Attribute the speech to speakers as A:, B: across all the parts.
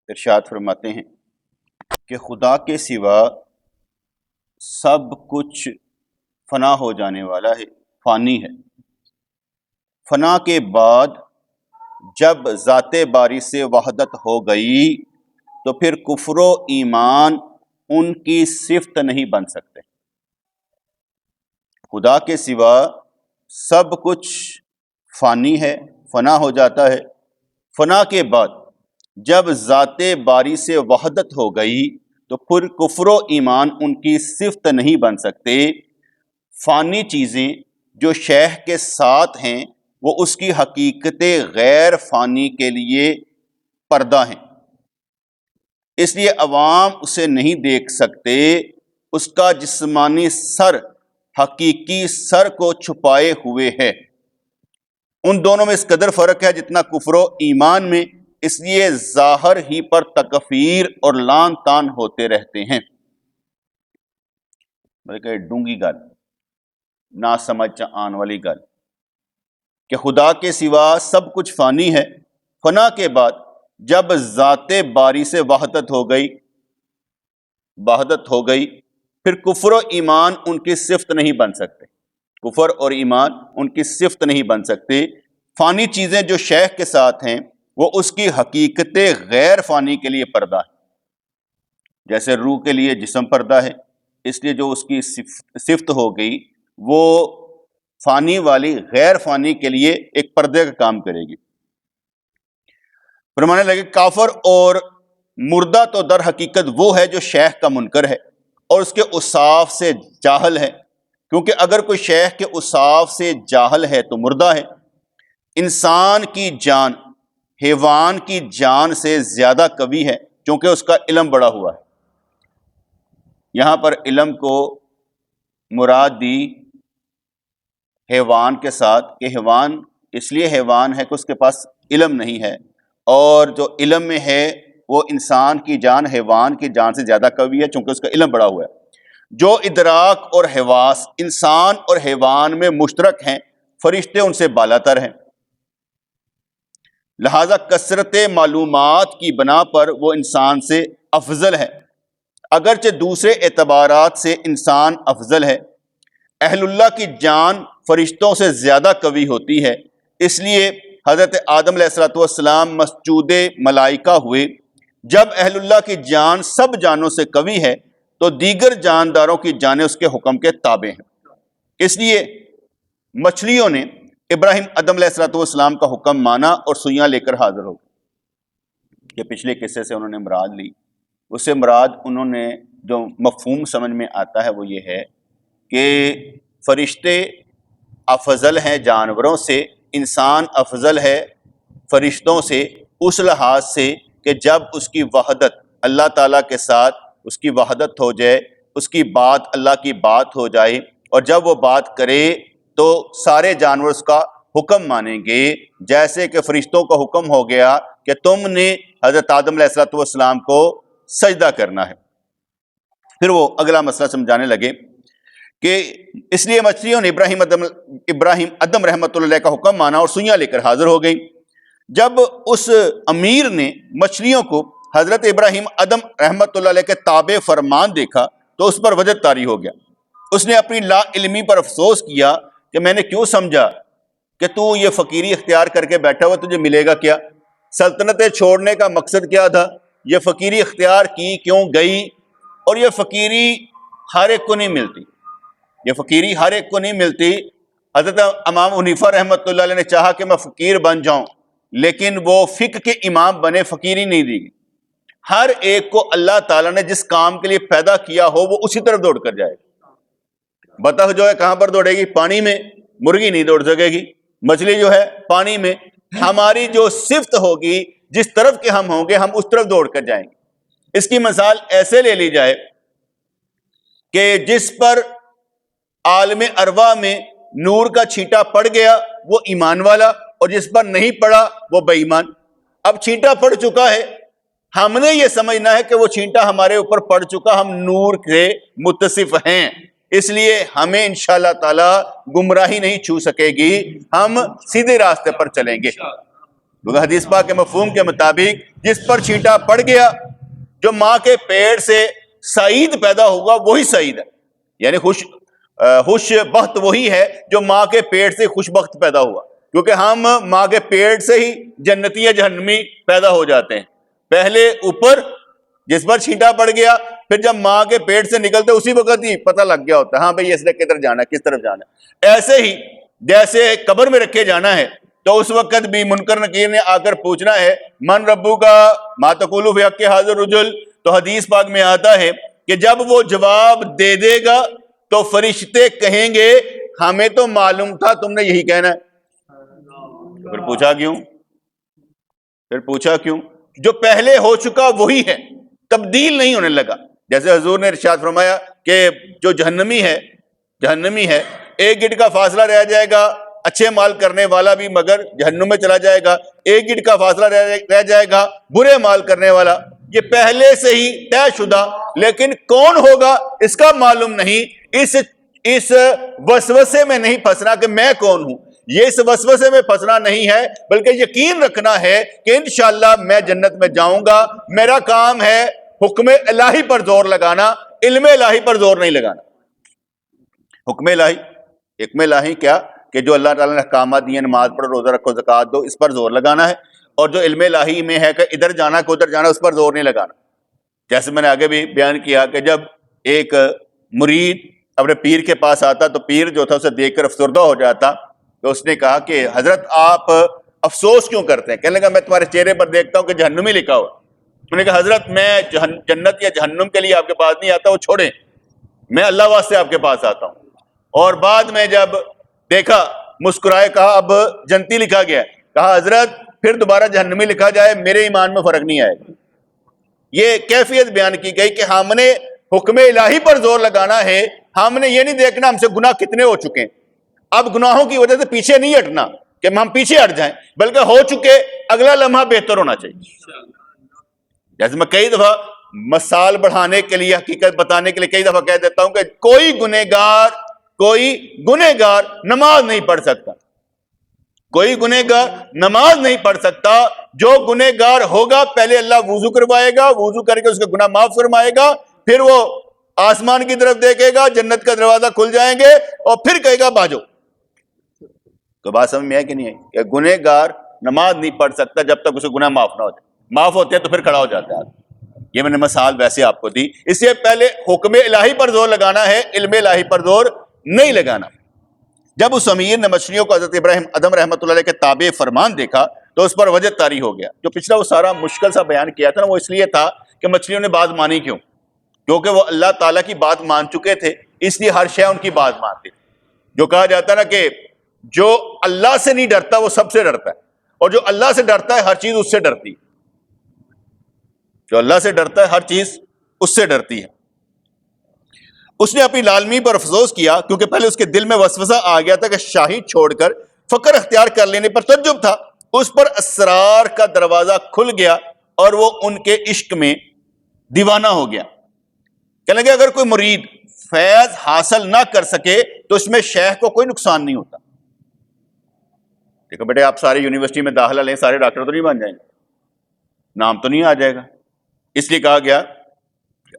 A: ارشاد فرماتے ہیں کہ خدا کے سوا سب کچھ فنا ہو جانے والا ہے، فانی ہے۔ فنا کے بعد جب ذات باری سے وحدت ہو گئی تو پھر کفر و ایمان ان کی صفت نہیں بن سکتے۔ خدا کے سوا سب کچھ فانی ہے، فنا ہو جاتا ہے۔ فنا کے بعد جب ذات باری سے وحدت ہو گئی تو پھر کفر و ایمان ان کی صفت نہیں بن سکتے۔ فانی چیزیں جو شیخ کے ساتھ ہیں وہ اس کی حقیقت غیر فانی کے لیے پردہ ہیں، اس لیے عوام اسے نہیں دیکھ سکتے۔ اس کا جسمانی سر حقیقی سر کو چھپائے ہوئے ہے۔ ان دونوں میں اس قدر فرق ہے جتنا کفر و ایمان میں، اس لیے ظاہر ہی پر تکفیر اور لان تان ہوتے رہتے ہیں۔ بلکہ ڈونگی گل، نہ سمجھ آن والی گل کہ خدا کے سوا سب کچھ فانی ہے۔ فنا کے بعد جب ذات باری سے وحدت ہو گئی پھر کفر و ایمان ان کی صفت نہیں بن سکتے۔ کفر اور ایمان ان کی صفت نہیں بن سکتے۔ فانی چیزیں جو شیخ کے ساتھ ہیں وہ اس کی حقیقت غیر فانی کے لیے پردہ ہے۔ جیسے روح کے لیے جسم پردہ ہے، اس لیے جو اس کی صفت ہو گئی وہ فانی والی غیر فانی کے لیے ایک پردے کا کام کرے گی۔ فرمانے لگے کافر اور مردہ تو در حقیقت وہ ہے جو شیخ کا منکر ہے اور اس کے اوصاف سے جاہل ہے، کیونکہ اگر کوئی شیخ کے اوصاف سے جاہل ہے تو مردہ ہے۔ انسان کی جان حیوان کی جان سے زیادہ قوی ہے کیونکہ اس کا علم بڑا ہوا ہے۔ یہاں پر علم کو مراد دی حیوان کے ساتھ کہ حیوان اس لیے حیوان ہے کہ اس کے پاس علم نہیں ہے، اور جو علم میں ہے وہ انسان کی جان حیوان کی جان سے زیادہ قوی ہے چونکہ اس کا علم بڑا ہوا ہے۔ جو ادراک اور حواس انسان اور حیوان میں مشترک ہیں، فرشتے ان سے بالا تر ہیں، لہذا کثرت معلومات کی بنا پر وہ انسان سے افضل ہے، اگرچہ دوسرے اعتبارات سے انسان افضل ہے۔ اہل اللہ کی جان فرشتوں سے زیادہ قوی ہوتی ہے، اس لیے حضرت آدم علیہ السلام مسجود ملائکہ ہوئے۔ جب اہل اللہ کی جان سب جانوں سے قوی ہے تو دیگر جانداروں کی جانیں اس کے حکم کے تابع ہیں۔ اس لیے مچھلیوں نے ابراہیم آدم علیہ السلام کا حکم مانا اور سوئیاں لے کر حاضر ہو گئے۔ یہ پچھلے قصے سے انہوں نے مراد لی، اس سے مراد انہوں نے جو مفہوم سمجھ میں آتا ہے وہ یہ ہے کہ فرشتے افضل ہیں جانوروں سے، انسان افضل ہے فرشتوں سے اس لحاظ سے کہ جب اس کی وحدت اللہ تعالیٰ کے ساتھ اس کی وحدت ہو جائے، اس کی بات اللہ کی بات ہو جائے، اور جب وہ بات کرے تو سارے جانور اس کا حکم مانیں گے، جیسے کہ فرشتوں کا حکم ہو گیا کہ تم نے حضرت آدم علیہ السلام کو سجدہ کرنا ہے۔ پھر وہ اگلا مسئلہ سمجھانے لگے کہ اس لیے مچھلیوں نے ابراہیم آدم رحمۃ اللہ علیہ کا حکم مانا اور سوئیاں لے کر حاضر ہو گئی۔ جب اس امیر نے مچھلیوں کو حضرت ابراہیم آدم رحمۃ اللہ علیہ کے تابع فرمان دیکھا تو اس پر وجد طاری ہو گیا۔ اس نے اپنی لا علمی پر افسوس کیا کہ میں نے کیوں سمجھا کہ تو یہ فقیری اختیار کر کے بیٹھا ہوا، تجھے ملے گا کیا؟ سلطنتیں چھوڑنے کا مقصد کیا تھا؟ یہ فقیری اختیار کی کیوں گئی؟ اور یہ فقیری ہر ایک کو نہیں ملتی، یہ فقیری ہر ایک کو نہیں ملتی۔ حضرت امام حنیفہ رحمۃ اللہ علیہ نے چاہا کہ میں فقیر بن جاؤں، لیکن وہ فقہ کے امام بنے، فقیری نہیں دی گئی۔ ہر ایک کو اللہ تعالیٰ نے جس کام کے لیے پیدا کیا ہو وہ اسی طرف دوڑ کر جائے گا۔ بطخ جو ہے کہاں پر دوڑے گی؟ پانی میں۔ مرغی نہیں دوڑ سکے گی، مچھلی جو ہے پانی میں۔ ہماری جو صفت ہوگی، جس طرف کے ہم ہوں گے ہم اس طرف دوڑ کر جائیں گے۔ اس کی مثال ایسے لے لی جائے کہ جس پر عالم ارواح میں نور کا چھینٹا پڑ گیا وہ ایمان والا، اور جس پر نہیں پڑا وہ بے ایمان۔ اب چھینٹا پڑ چکا ہے، ہم نے یہ سمجھنا ہے کہ وہ چھینٹا ہمارے اوپر پڑ چکا، ہم نور کے متصف ہیں، اس لیے ہمیں انشاءاللہ تعالی گمراہی نہیں چھو سکے گی، ہم سیدھے راستے پر چلیں گے۔ کیونکہ حدیث پاک کے مفہوم کے مطابق جس پر چھینٹا پڑ گیا، جو ماں کے پیٹ سے سعید پیدا ہوگا وہی سعید ہے، یعنی خوش بخت وہی ہے جو ماں کے پیٹ سے خوش بخت پیدا ہوا، کیونکہ ہم ماں کے پیٹ سے ہی جنتی یا جہنمی پیدا ہو جاتے ہیں، پہلے اوپر جس پر چھینٹا پڑ گیا، پھر جب ماں کے پیٹ سے نکلتے اسی وقت ہی پتہ لگ گیا ہوتا ہے ہاں بھئی اس نے کدھر جانا ہے، کس طرف جانا ہے۔ ایسے ہی جیسے قبر میں رکھے جانا ہے تو اس وقت بھی منکر نکیر نے آ کر پوچھنا ہے من ربک ما تقول فی حق ھذا الرجل، تو حدیث پاک میں آتا ہے کہ جب وہ جواب دے دے گا تو فرشتے کہیں گے ہمیں تو معلوم تھا تم نے یہی کہنا ہے، پھر پوچھا کیوں؟ جو پہلے ہو چکا وہی ہے، تبدیل نہیں ہونے لگا۔ جیسے حضور نے ارشاد فرمایا کہ جو جہنمی ہے ایک گٹ کا فاصلہ رہ جائے گا، اچھے مال کرنے والا بھی مگر جہنم میں چلا جائے گا، ایک گٹ کا فاصلہ رہ جائے گا برے مال کرنے والا۔ یہ پہلے سے ہی طے شدہ، لیکن کون ہوگا اس کا معلوم نہیں۔ اس وسوسے میں نہیں پھنسنا کہ میں کون ہوں، یہ اس وسوسے میں پھنسنا نہیں ہے، بلکہ یقین رکھنا ہے کہ انشاءاللہ میں جنت میں جاؤں گا۔ میرا کام ہے حکم الہی پر زور لگانا، علم الہی پر زور نہیں لگانا۔ حکم الہی کیا کہ جو اللہ تعالیٰ نے احکامات دیے، نماز پڑھو، روزہ رکھو، زکوٰۃ دو، اس پر زور لگانا ہے، اور جو علم الہی میں ہے کہ ادھر جانا کہ ادھر جانا، اس پر زور نہیں لگانا۔ جیسے میں نے آگے بھی بیان کیا کہ جب ایک مرید اپنے پیر کے پاس آتا تو پیر جو تھا اسے دیکھ کر افسردہ ہو جاتا، تو اس نے کہا کہ حضرت آپ افسوس کیوں کرتے ہیں؟ کہنے لگا میں تمہارے چہرے پر دیکھتا ہوں کہ جہنمی لکھا ہوا۔ انہوں نے کہا حضرت میں جنت یا جہنم کے لیے آپ کے پاس نہیں آتا، وہ چھوڑیں، میں اللہ واسطے آپ کے پاس آتا ہوں۔ اور بعد میں جب دیکھا مسکرائے، کہا اب جنتی لکھا گیا ہے، کہا حضرت پھر دوبارہ جہنمی لکھا جائے میرے ایمان میں فرق نہیں آئے گا۔ یہ کیفیت بیان کی گئی کہ ہم نے حکم الہی پر زور لگانا ہے، ہم نے یہ نہیں دیکھنا ہم سے گناہ کتنے ہو چکے ہیں، اب گناہوں کی وجہ سے پیچھے نہیں ہٹنا کہ ہم پیچھے ہٹ جائیں، بلکہ ہو چکے اگلا لمحہ بہتر ہونا چاہیے۔ جیسے میں کئی دفعہ مثال بڑھانے کے لیے، حقیقت بتانے کے لیے کئی دفعہ کہہ دیتا ہوں کہ کوئی گنہگار نماز نہیں پڑھ سکتا، کوئی گنہگار نماز نہیں پڑھ سکتا۔ جو گنہگار ہوگا پہلے اللہ وضو کروائے گا، وضو کر کے اس کا گناہ معاف فرمائے گا، پھر وہ آسمان کی طرف دیکھے گا، جنت کا دروازہ کھل جائیں گے، اور پھر کہے گا باجو۔ تو بات سمجھ میں ہے کہ نہیں ہے کہ گنہگار نماز نہیں پڑھ سکتا جب تک اسے گناہ معاف نہ ہو جائے، معاف ہوتے ہیں تو پھر کھڑا ہو جاتا ہے۔ یہ میں نے مثال ویسے آپ کو دی، اس سے پہلے حکم الہی پر زور لگانا ہے، علم الہی پر زور نہیں لگانا۔ جب اس امیر نے مچھلیوں کو حضرت ابراہیم ادم رحمۃ اللہ علیہ کے تابع فرمان دیکھا تو اس پر وجہ طاری ہو گیا۔ جو پچھلا وہ سارا مشکل سا بیان کیا تھا نا، وہ اس لیے تھا کہ مچھلیوں نے بات مانی کیوں؟ کیونکہ وہ اللہ تعالیٰ کی بات مان چکے تھے، اس لیے ہر شے ان کی بات مانتے تھے۔ جو کہا جاتا ہے نا کہ جو اللہ سے نہیں ڈرتا وہ سب سے ڈرتا ہے، اور جو اللہ سے ڈرتا ہے ہر چیز اس سے ڈرتی ہے۔ جو اللہ سے ڈرتا ہے ہر چیز اس سے ڈرتی ہے۔ اس نے اپنی لالمی پر افسوس کیا، کیونکہ پہلے اس کے دل میں وسوسہ آ گیا تھا کہ شاہی چھوڑ کر فقر اختیار کر لینے پر تعجب تھا۔ اس پر اسرار کا دروازہ کھل گیا اور وہ ان کے عشق میں دیوانہ ہو گیا۔ کہنے لگے اگر کوئی مرید فیض حاصل نہ کر سکے تو اس میں شیخ کو کوئی نقصان نہیں ہوتا۔ دیکھو بیٹے، آپ سارے یونیورسٹی میں داخلہ لیں، سارے ڈاکٹر تو نہیں بن جائیں گے، نام تو نہیں آ جائے گا۔ اس لیے کہا گیا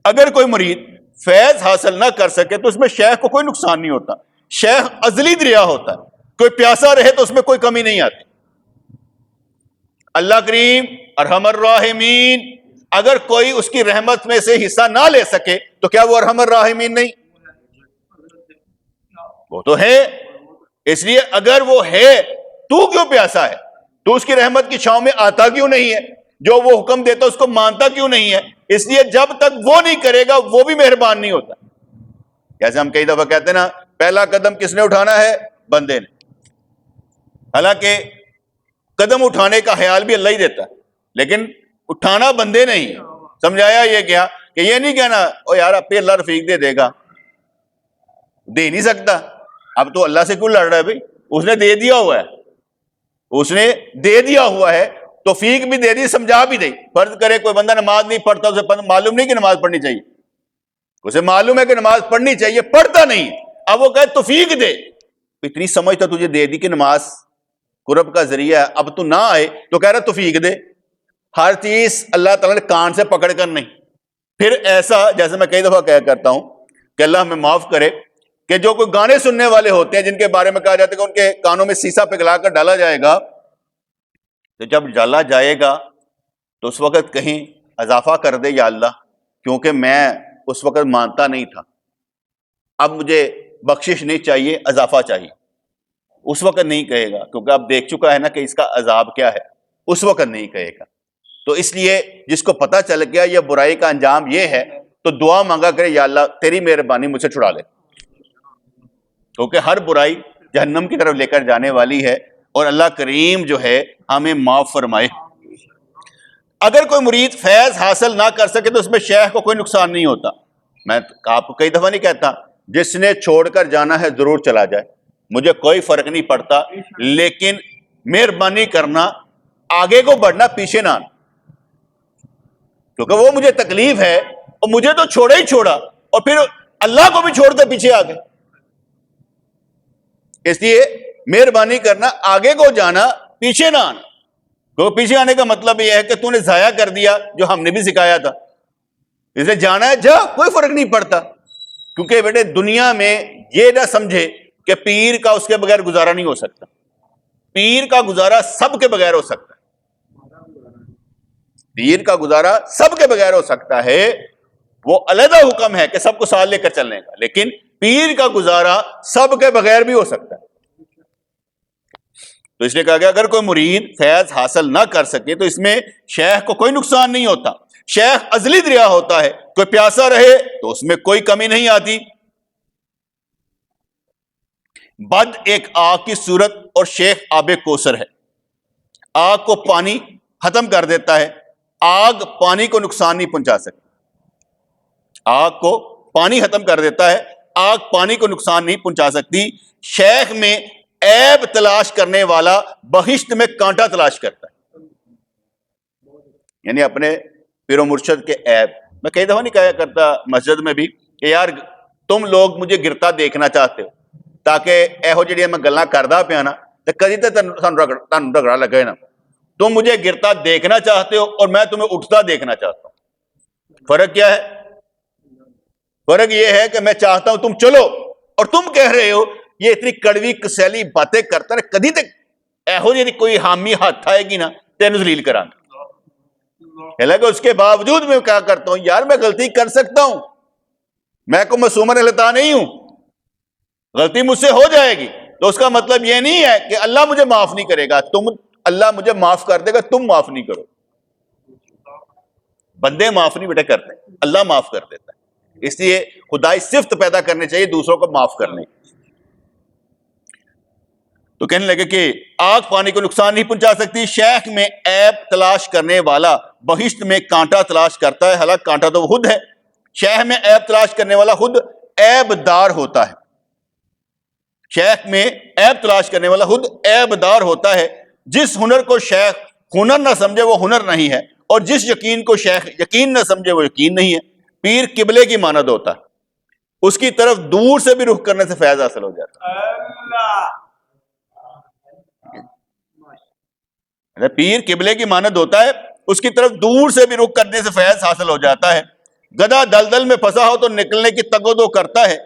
A: اگر کوئی مرید فیض حاصل نہ کر سکے تو اس میں شیخ کو کوئی نقصان نہیں ہوتا۔ شیخ ازلی دریا ہوتا ہے، کوئی پیاسا رہے تو اس میں کوئی کمی نہیں آتی۔ اللہ کریم ارحم الراحمین، اگر کوئی اس کی رحمت میں سے حصہ نہ لے سکے تو کیا وہ ارحم الراحمین نہیں؟ وہ تو ہے۔ اس لیے اگر وہ ہے تو کیوں پیاسا ہے؟ تو اس کی رحمت کی چھاؤں میں آتا کیوں نہیں ہے؟ جو وہ حکم دیتا اس کو مانتا کیوں نہیں ہے؟ اس لیے جب تک وہ نہیں کرے گا وہ بھی مہربان نہیں ہوتا۔ جیسے ہم کئی دفعہ کہتے ہیں نا، پہلا قدم کس نے اٹھانا ہے؟ بندے نے۔ حالانکہ قدم اٹھانے کا خیال بھی اللہ ہی دیتا ہے، لیکن اٹھانا بندے نہیں۔ سمجھایا یہ کیا کہ یہ نہیں کہنا او یار اب پہ اللہ رفیق دے گا، دے نہیں سکتا۔ اب تو اللہ سے کیوں لڑ رہا ہے بھائی؟ اس نے دے دیا ہوا ہے، اس نے دے دیا ہوا ہے، توفیق بھی دے دی، سمجھا بھی دے۔ فرض کرے کوئی بندہ نماز نہیں پڑھتا، اسے معلوم نہیں کہ نماز پڑھنی چاہیے، اسے معلوم ہے کہ نماز پڑھنی چاہیے، پڑھتا نہیں، اب وہ کہے توفیق دے۔ اتنی سمجھ تو تجھے دے دی کہ نماز قرب کا ذریعہ ہے، اب تو نہ آئے تو کہہ رہا توفیق دے. ہر چیز اللہ تعالیٰ نے کان سے پکڑ کر نہیں. پھر ایسا جیسے میں کئی دفعہ کہا کرتا ہوں کہ اللہ ہمیں معاف کرے کہ جو کوئی گانے سننے والے ہوتے ہیں جن کے بارے میں کہا جاتا ہے کہ ان کے کانوں میں سیسا پگھلا کر ڈالا جائے گا، تو جب ڈالا جائے گا تو اس وقت کہیں اضافہ کر دے یا اللہ، کیونکہ میں اس وقت مانتا نہیں تھا، اب مجھے بخشش نہیں چاہیے، اضافہ چاہیے. اس وقت نہیں کہے گا کیونکہ اب دیکھ چکا ہے نا کہ اس کا عذاب کیا ہے، اس وقت نہیں کہے گا. تو اس لیے جس کو پتہ چل گیا یہ برائی کا انجام یہ ہے تو دعا مانگا کرے یا اللہ تیری مہربانی مجھ سے چھڑا لے، کیونکہ ہر برائی جہنم کی طرف لے کر جانے والی ہے اور اللہ کریم جو ہے ہمیں معاف فرمائے. اگر کوئی مرید فیض حاصل نہ کر سکے تو اس میں شیخ کو کوئی نقصان نہیں ہوتا. میں آپ کو کئی دفعہ نہیں کہتا جس نے چھوڑ کر جانا ہے ضرور چلا جائے، مجھے کوئی فرق نہیں پڑتا، لیکن مہربانی کرنا آگے کو بڑھنا پیچھے نہ آنا، کیونکہ وہ مجھے تکلیف ہے اور مجھے تو چھوڑا ہی چھوڑا اور پھر اللہ کو بھی چھوڑ کر پیچھے آ گئے. اس لیے مہربانی کرنا آگے کو جانا پیچھے نہ آنا. تو پیچھے آنے کا مطلب یہ ہے کہ تو نے ضائع کر دیا جو ہم نے بھی سکھایا تھا. اس لیے جانا ہے جا، کوئی فرق نہیں پڑتا. کیونکہ بیٹے دنیا میں یہ نہ سمجھے کہ پیر کا اس کے بغیر گزارا نہیں ہو سکتا. پیر کا گزارا سب کے بغیر ہو سکتا ہے. پیر کا گزارا سب کے بغیر ہو سکتا ہے. وہ علیحدہ حکم ہے کہ سب کو ساتھ لے کر چلنے کا، لیکن پیر کا گزارا سب کے بغیر بھی ہو سکتا ہے. تو اس لیے کہا گیا اگر کوئی مرید فیض حاصل نہ کر سکے تو اس میں شیخ کو کوئی نقصان نہیں ہوتا. شیخ ازلی دریا ہوتا ہے، کوئی پیاسا رہے تو اس میں کوئی کمی نہیں آتی. بد ایک آگ کی صورت اور شیخ آب کوثر ہے. آگ کو پانی ختم کر دیتا ہے، آگ پانی کو نقصان نہیں پہنچا سکتی. آگ کو پانی ختم کر دیتا ہے، آگ پانی کو نقصان نہیں پہنچا سکتی. شیخ میں عیب تلاش کرنے والا بہشت میں کانٹا تلاش کرتا ہے. یعنی اپنے پیر و مرشد کے عیب. میں کئی دفعہ نہیں کہا کرتا مسجد میں بھی کہ یار تم لوگ مجھے گرتا دیکھنا چاہتے ہو تاکہ ایہو جڑی میں گلاں کردا پیا نا تے کدی تے تانوں رگڑا لگے نا. تم مجھے گرتا دیکھنا چاہتے ہو اور میں تمہیں اٹھتا دیکھنا چاہتا ہوں. فرق کیا ہے؟ فرق یہ ہے کہ میں چاہتا ہوں تم چلو اور تم کہہ رہے ہو یہ اتنی کڑوی کسیلی باتیں کرتا ہے، کدی تک ایہو جی کوئی حامی ہاتھ آئے گی نا تینوں ذلیل کراں گا. حالانکہ اس کے باوجود میں کیا کرتا ہوں یار میں غلطی کر سکتا ہوں، میں کوئی معصوم الخطا نہیں ہوں، غلطی مجھ سے ہو جائے گی. تو اس کا مطلب یہ نہیں ہے کہ اللہ مجھے معاف نہیں کرے گا، اللہ مجھے معاف کر دے گا، تم معاف نہیں کرو. بندے معاف نہیں بیٹے کرتے، اللہ معاف کر دیتا ہے. اس لیے خدائی صفت پیدا کرنی چاہیے دوسروں کو معاف کرنے. تو کہنے لگے کہ آگ پانی کو نقصان نہیں پہنچا سکتی. شیخ میں عیب تلاش کرنے والا بہشت میں کانٹا تلاش کرتا ہے، حالانکہ کانٹا تو خود ہے. شیخ میں عیب تلاش کرنے والا خود عیب دار ہوتا ہے. شیخ میں عیب تلاش کرنے والا خود عیب دار ہوتا ہے. جس ہنر کو شیخ ہنر نہ سمجھے وہ ہنر نہیں ہے، اور جس یقین کو شیخ یقین نہ سمجھے وہ یقین نہیں ہے. پیر قبلے کی مانند ہوتا ہے، اس کی طرف دور سے بھی رخ کرنے سے فیض حاصل ہو جاتا ہے. پیر قبلے کی مانند ہوتا ہے، اس کی طرف دور سے بھی رخ کرنے سے فیض حاصل ہو جاتا ہے. گدھا دلدل میں پھنسا ہو تو نکلنے کی تگ و دو کرتا ہے.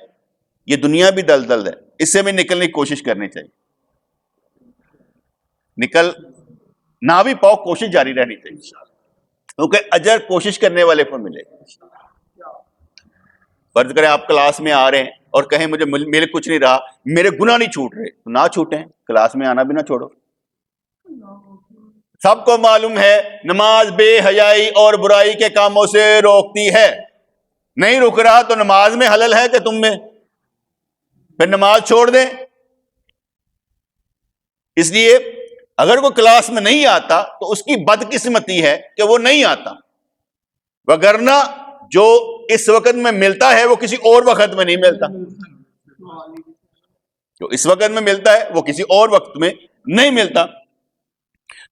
A: یہ دنیا بھی دلدل ہے، اس سے بھی نکلنے کی کوشش کرنی چاہیے. نکل نہ بھی پاؤ کوشش جاری رہنی چاہیے، کیونکہ اجر کوشش کرنے والے کو ملے. فرض کریں آپ کلاس میں آ رہے ہیں اور کہیں مجھے میرے کچھ نہیں رہا، میرے گناہ نہیں چھوٹ رہے، تو نہ چھوٹیں، کلاس میں آنا بھی نہ چھوڑو. سب کو معلوم ہے نماز بے حیائی اور برائی کے کاموں سے روکتی ہے. نہیں رک رہا تو نماز میں حلل ہے کہ تم میں؟ پھر نماز چھوڑ دیں. اس لیے اگر کوئی کلاس میں نہیں آتا تو اس کی بدقسمتی ہے کہ وہ نہیں آتا، وگرنہ جو اس وقت میں ملتا ہے وہ کسی اور وقت میں نہیں ملتا. جو اس وقت میں ملتا ہے وہ کسی اور وقت میں نہیں ملتا.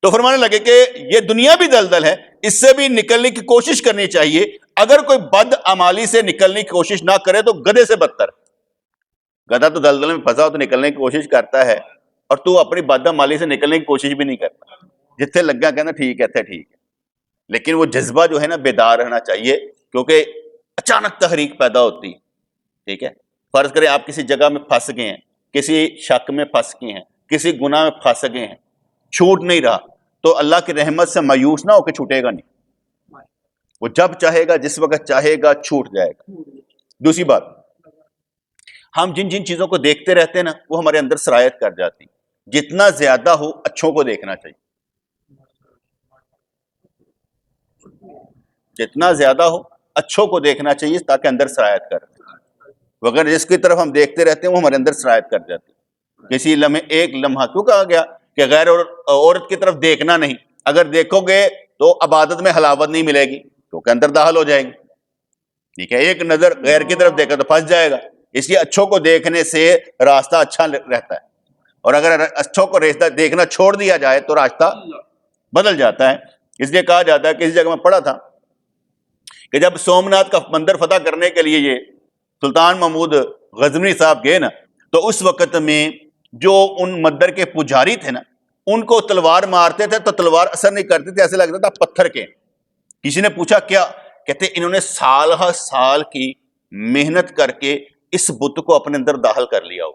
A: تو فرمانے لگے کہ یہ دنیا بھی دلدل ہے، اس سے بھی نکلنے کی کوشش کرنی چاہیے. اگر کوئی بد عمالی سے نکلنے کی کوشش نہ کرے تو گدھے سے بدتر. گدھا تو دلدل میں پھنسا ہو تو نکلنے کی کوشش کرتا ہے، اور تو اپنی بدعمالی سے نکلنے کی کوشش بھی نہیں کرتا، جتنے لگ گیا کہنا ٹھیک ہے ٹھیک ہے، لیکن وہ جذبہ جو ہے نا بیدار رہنا چاہیے، کیونکہ اچانک تحریک پیدا ہوتی ہے، ٹھیک ہے؟ فرض کریں آپ کسی جگہ میں پھنس گئے ہیں، کسی شک میں پھنس گئے ہیں، کسی گناہ میں پھنس گئے ہیں، چھوٹ نہیں رہا، تو اللہ کی رحمت سے مایوس نہ ہو کے چھوٹے گا نہیں، وہ جب چاہے گا جس وقت چاہے گا چھوٹ جائے گا۔ دوسری بات، ہم جن جن چیزوں کو دیکھتے رہتے ہیں نا وہ ہمارے اندر سرایت کر جاتی، جتنا زیادہ ہو اچھوں کو دیکھنا چاہیے، جتنا زیادہ ہو اچھوں کو دیکھنا چاہیے تاکہ اندر سرایت کر، وگر جس کی طرف ہم دیکھتے رہتے ہیں وہ ہمارے اندر سرایت کر جاتی۔ کسی لمحے ایک لمحہ کیوں کہا گیا کہ غیر عورت کی طرف دیکھنا نہیں، اگر دیکھو گے تو عبادت میں حلاوت نہیں ملے گی کیونکہ اندر داخل ہو جائے گی، ٹھیک ہے؟ ایک نظر غیر کی طرف دیکھا تو پھنس جائے گا، اس لیے اچھوں کو دیکھنے سے راستہ اچھا رہتا ہے، اور اگر اچھوں کو دیکھنا چھوڑ دیا جائے تو راستہ بدل جاتا ہے۔ اس لیے کہا جاتا ہے، کسی جگہ میں پڑھا تھا کہ جب سومناتھ کا مندر فتح کرنے کے لیے یہ سلطان محمود غزنوی صاحب گئے نا، تو اس وقت میں جو ان مندر کے پجاری تھے نا، ان کو تلوار مارتے تھے تو تلوار اثر نہیں کرتی تھی، ایسے لگتا تھا پتھر کے۔ کسی نے پوچھا کیا؟ کہتے انہوں نے سال ہر سال کی محنت کر کے اس بت کو اپنے اندر داخل کر لیا ہو،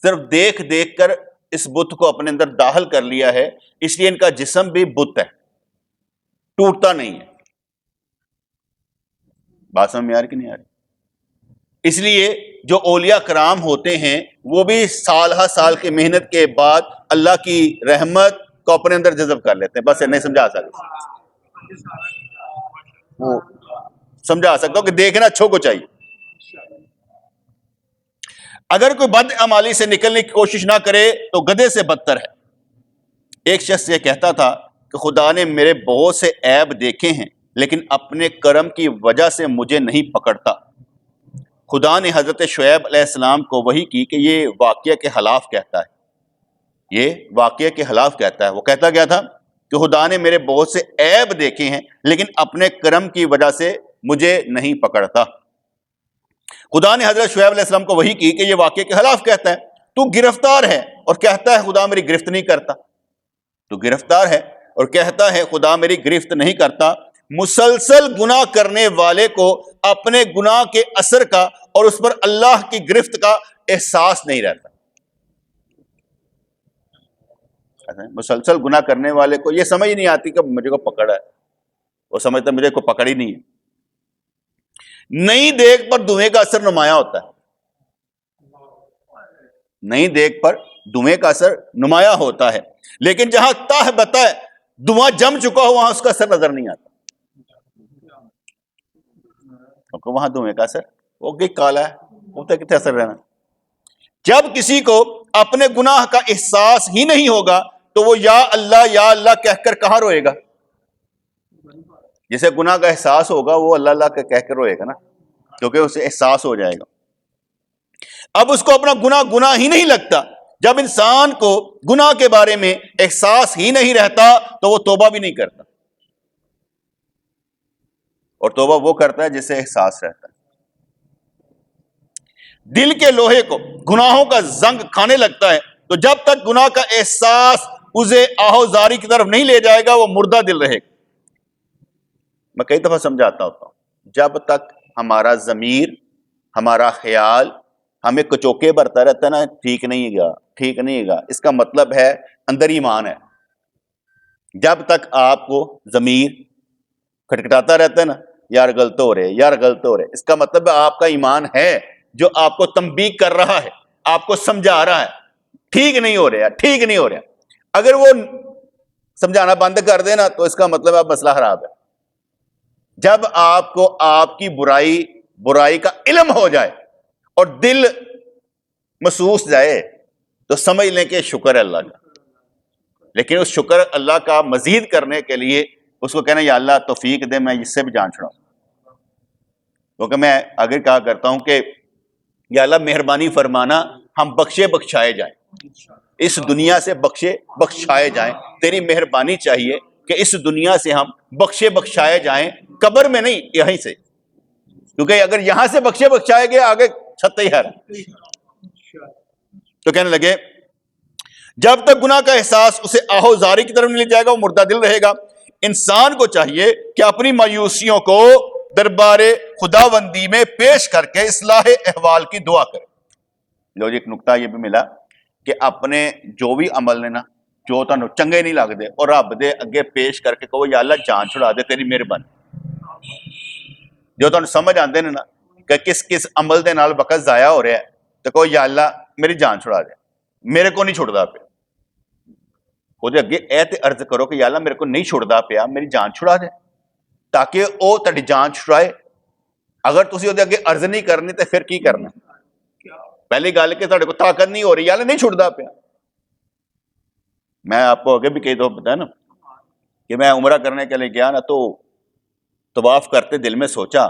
A: صرف دیکھ دیکھ کر اس بت کو اپنے اندر داخل کر لیا ہے، اس لیے ان کا جسم بھی بت ہے، ٹوٹتا نہیں ہے۔ بات سمجھ میں آ رہی کہ نہیں آ رہی؟ اس لیے جو اولیاء کرام ہوتے ہیں وہ بھی سال ہر سال کی محنت کے بعد اللہ کی رحمت کو اپنے اندر جذب کر لیتے ہیں۔ بس نہیں سمجھا سکتا، وہ سمجھا سکتا ہوں کہ دیکھنا اچھوں کو چاہیے۔ اگر کوئی بد عمالی سے نکلنے کی کوشش نہ کرے تو گدھے سے بدتر ہے۔ ایک شخص یہ کہتا تھا کہ خدا نے میرے بہت سے عیب دیکھے ہیں لیکن اپنے کرم کی وجہ سے مجھے نہیں پکڑتا۔ خدا نے حضرت شعیب علیہ السلام کو وحی کی کہ یہ واقعہ کے خلاف کہتا ہے، یہ واقعہ کے خلاف کہتا ہے۔ وہ کہتا گیا تھا کہ خدا نے میرے بہت سے عیب دیکھے ہیں لیکن اپنے کرم کی وجہ سے مجھے نہیں پکڑتا۔ خدا نے حضرت شعیب علیہ السلام کو وحی کی کہ یہ واقعہ کے خلاف کہتا ہے، تو گرفتار ہے اور کہتا ہے خدا میری گرفت نہیں کرتا، تو گرفتار ہے اور کہتا ہے خدا میری گرفت نہیں کرتا۔ مسلسل گناہ کرنے والے کو اپنے گناہ کے اثر کا اور اس پر اللہ کی گرفت کا احساس نہیں رہتا۔ مسلسل گناہ کرنے والے کو یہ سمجھ نہیں آتی کہ مجھے کو پکڑا ہے، وہ سمجھتا مجھے کو پکڑ ہی نہیں ہے۔ نئی دیگ پر دھویں کا اثر نمایاں ہوتا ہے، نئی دیگ پر دھویں کا اثر نمایاں ہوتا ہے، لیکن جہاں تاہ بتہ دھواں جم چکا ہو وہاں اس کا اثر نظر نہیں آتا، کیونکہ وہاں دھویں کا اثر وہ کالا ہے، وہ کتنے اثر رہنا۔ جب کسی کو اپنے گناہ کا احساس ہی نہیں ہوگا تو وہ یا اللہ کہہ کر کہاں روئے گا؟ جسے گناہ کا احساس ہوگا وہ اللہ اللہ کہہ کر روئے گا نا، کیونکہ اسے احساس ہو جائے گا۔ اب اس کو اپنا گناہ ہی نہیں لگتا۔ جب انسان کو گناہ کے بارے میں احساس ہی نہیں رہتا تو وہ توبہ بھی نہیں کرتا، اور توبہ وہ کرتا ہے جسے احساس رہتا ہے۔ دل کے لوہے کو گناہوں کا زنگ کھانے لگتا ہے تو جب تک گناہ کا احساس اسے آہوزاری کی طرف نہیں لے جائے گا وہ مردہ دل رہے گا۔ میں کئی دفعہ سمجھاتا ہوتا ہوں، جب تک ہمارا ضمیر، ہمارا خیال ہمیں کچوکے برتا رہتا ہے نا، ٹھیک نہیں گا، اس کا مطلب ہے اندر ایمان ہے۔ جب تک آپ کو ضمیر کھٹکھٹاتا رہتا ہے نا، یار غلط ہو رہے، اس کا مطلب آپ کا ایمان ہے جو آپ کو تنبیہ کر رہا ہے، آپ کو سمجھا رہا ہے ٹھیک نہیں ہو رہا۔ اگر وہ سمجھانا بند کر دے نا تو اس کا مطلب آپ مسئلہ خراب ہے۔ جب آپ کو آپ کی برائی کا علم ہو جائے اور دل محسوس جائے تو سمجھ لیں کہ شکر ہے اللہ کا، لیکن اس شکر اللہ کا مزید کرنے کے لیے اس کو کہنا یا اللہ توفیق دے میں اس سے بھی جان چھڑاؤں، کیونکہ میں آگے کہا کرتا ہوں کہ یا اللہ مہربانی فرمانا ہم بخشائے جائیں، اس دنیا سے بخشائے جائیں، تیری مہربانی چاہیے کہ اس دنیا سے ہم بخشائے جائیں، قبر میں نہیں، یہیں سے، کیونکہ اگر یہاں سے بخشائے گئے آگے چھت ہی ہے، تو کہنے لگے جب تک گناہ کا احساس اسے آہوزاری کی طرف نہیں لے جائے گا وہ مردہ دل رہے گا. انسان کو چاہیے کہ اپنی مایوسیوں کو دربار خداوندی میں پیش کر کے اصلاح احوال کی دعا کرے. لو جی ایک نقطہ یہ بھی ملا کہ اپنے جو بھی عمل نے نا جو تانوں چنگے نہیں لگتے اور رب دے اگے پیش کر کے کہو یا اللہ جان چھڑا دے تیری مہربانی. جو تانوں سمجھ آندے نے نا کہ کس کس عمل دے نال وقت ضائع ہو رہا ہے تو کہو یا اللہ میری جان چھڑا دے, میرے کو نہیں چھڑدا پیا. وہ اگے اے تے عرض کرو کہ یا اللہ میرے کو نہیں چھڑدا پیا, میری جان چھڑا دے, تاکہ وہ تہاڈی جان چھڑائے. اگر تسی اودے اگے عرض نہیں کرنی تے پھر کی کرنا؟ پہلی گل کہ تہاڈے کو طاقت نہیں ہو رہی, یا اللہ نہیں چھڑدا پیا. میں آپ کو آگے بھی کئی دفعہ بتایا نا کہ میں عمرہ کرنے کے لیے گیا نا تو طواف کرتے دل میں سوچا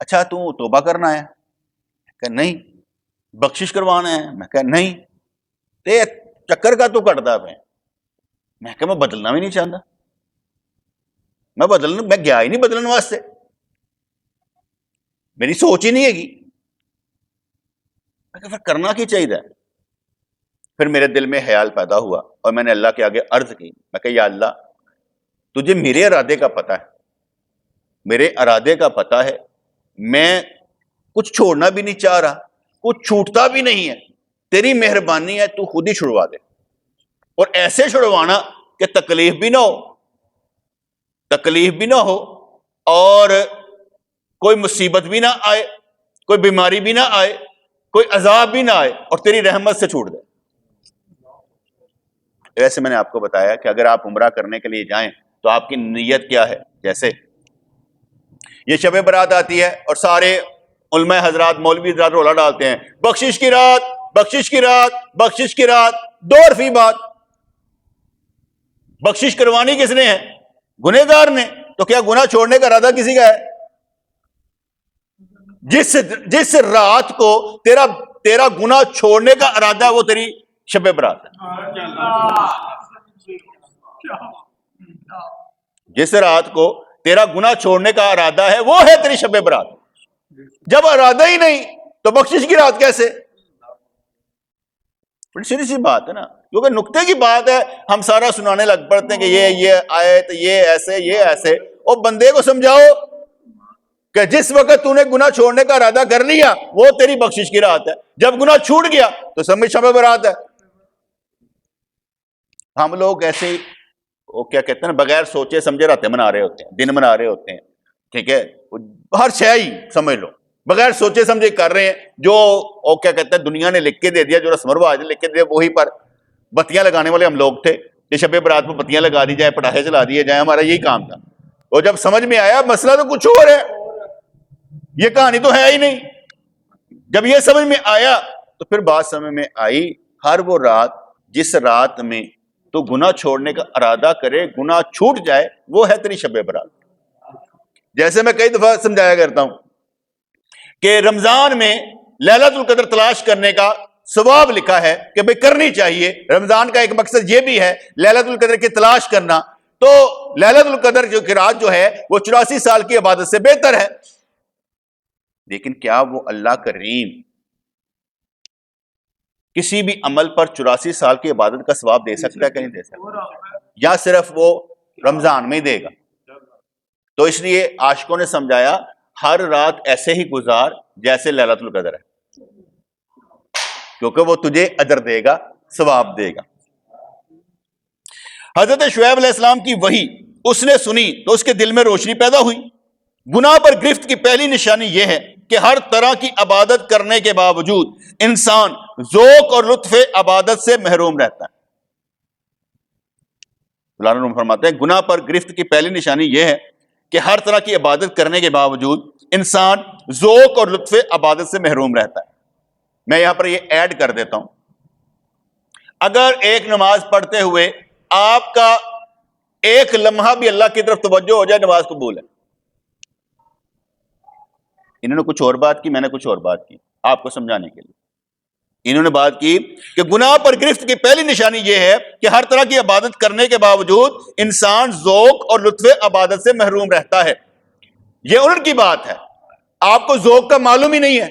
A: اچھا تو توبہ کرنا ہے؟ کہ نہیں. بخشش کروانا ہے؟ میں کہ نہیں. تے چکر کا تو کٹدا پیا. میں کہ میں بدلنا بھی نہیں چاہتا, میں گیا ہی نہیں بدلنے واسطے, میری سوچ ہی نہیں ہے گی. میں کہ پھر کرنا کی چاہیے؟ پھر میرے دل میں خیال پیدا ہوا اور میں نے اللہ کے آگے عرض کی. میں کہ یا اللہ تجھے میرے ارادے کا پتہ ہے, میرے ارادے کا پتہ ہے, میں کچھ چھوڑنا بھی نہیں چاہ رہا, کچھ چھوٹتا بھی نہیں ہے, تیری مہربانی ہے تو خود ہی چھڑوا دے. اور ایسے چھڑوانا کہ تکلیف بھی نہ ہو اور کوئی مصیبت بھی نہ آئے, کوئی بیماری بھی نہ آئے, کوئی عذاب بھی نہ آئے, اور تیری رحمت سے چھوڑ دے. ویسے میں نے آپ کو بتایا کہ اگر آپ عمرہ کرنے کے لیے جائیں تو آپ کی نیت کیا ہے. جیسے یہ شب برات آتی ہے اور سارے علماء حضرات مولوی حضرات رولا ڈالتے ہیں بخشش کی رات, بخشش کی رات, بخشش کی رات. 2 فی بات. بخشش کروانی کس نے ہے؟ گنہگار نے. تو کیا گناہ چھوڑنے کا ارادہ کسی کا ہے؟ جس رات کو تیرا گناہ چھوڑنے کا ارادہ ہے وہ تیری شب برات ہے. جس رات کو تیرا گناہ چھوڑنے کا ارادہ ہے وہ ہے تیری شب برات. جب ارادہ ہی نہیں تو بخشش کی رات کیسے؟ بڑی سیدھی سی بات ہے نا, کیونکہ نقطے کی بات ہے. ہم سارا سنانے لگ پڑتے ہیں کہ یہ آئے تو یہ ایسے. اور بندے کو سمجھاؤ کہ جس وقت تو نے گناہ چھوڑنے کا ارادہ کر لیا وہ تیری بخشش کی رات ہے. جب گناہ چھوٹ گیا تو سمجھ شب برات ہے. ہم لوگ ایسے وہ کیا کہتے ہیں بغیر سوچے سمجھے راتیں منا رہے ہوتے ہیں, دن منا رہے ہوتے ہیں. ٹھیک ہے, ہر شے ہی سمجھ لو بغیر سوچے سمجھے کر رہے ہیں. جو وہ کیا کہتے ہیں دنیا نے لکھ کے دے دیا, جو رسم و رواج نے لکھ کے دیا, وہی پر بتیاں لگانے والے ہم لوگ تھے کہ شب برات میں بتیاں لگا دی جائے, پٹاخے چلا دیے جائیں, ہمارا یہی کام تھا. اور جب سمجھ میں آیا مسئلہ تو کچھ اور ہے, یہ کہانی تو ہے ہی نہیں. جب یہ سمجھ میں آیا تو پھر بات سمجھ میں آئی, ہر وہ رات جس رات میں تو گناہ چھوڑنے کا ارادہ کرے گناہ چھوٹ جائے وہ ہے تیری شب برات. جیسے میں کئی دفعہ سمجھایا کرتا ہوں کہ رمضان میں لیلۃ القدر تلاش کرنے کا ثواب لکھا ہے کہ بھئی کرنی چاہیے. رمضان کا ایک مقصد یہ بھی ہے لیلۃ القدر کی تلاش کرنا. تو لیلۃ القدر جو کی رات جو ہے وہ 84 سال کی عبادت سے بہتر ہے. لیکن کیا وہ اللہ کریم کسی بھی عمل پر 84 سال کی عبادت کا ثواب دے سکتا ہے کہ نہیں دے سکتا؟ یا صرف وہ رمضان میں ہی دے گا؟ تو اس لیے عاشقوں نے سمجھایا ہر رات ایسے ہی گزار جیسے لیلۃ القدر ہے, کیونکہ وہ تجھے اجر دے گا, ثواب دے گا. حضرت شعیب علیہ السلام کی وحی اس نے سنی تو اس کے دل میں روشنی پیدا ہوئی. گناہ پر گرفت کی پہلی نشانی یہ ہے کہ ہر طرح کی عبادت کرنے کے باوجود انسان ذوق اور لطف عبادت سے محروم رہتا ہے. مولانا فرماتے ہیں گناہ پر گرفت کی پہلی نشانی یہ ہے کہ ہر طرح کی عبادت کرنے کے باوجود انسان ذوق اور لطف عبادت سے محروم رہتا ہے. میں یہاں پر یہ ایڈ کر دیتا ہوں, اگر ایک نماز پڑھتے ہوئے آپ کا ایک لمحہ بھی اللہ کی طرف توجہ ہو جائے نماز قبول ہے. انہوں نے کچھ اور بات کی, میں نے کچھ اور بات کی آپ کو سمجھانے کے لیے. انہوں نے بات کی کہ گناہ پر گرفت کی پہلی نشانی یہ ہے کہ ہر طرح کی عبادت کرنے کے باوجود انسان ذوق اور لطف عبادت سے محروم رہتا ہے. یہ ان کی بات ہے, آپ کو ذوق کا معلوم ہی نہیں ہے,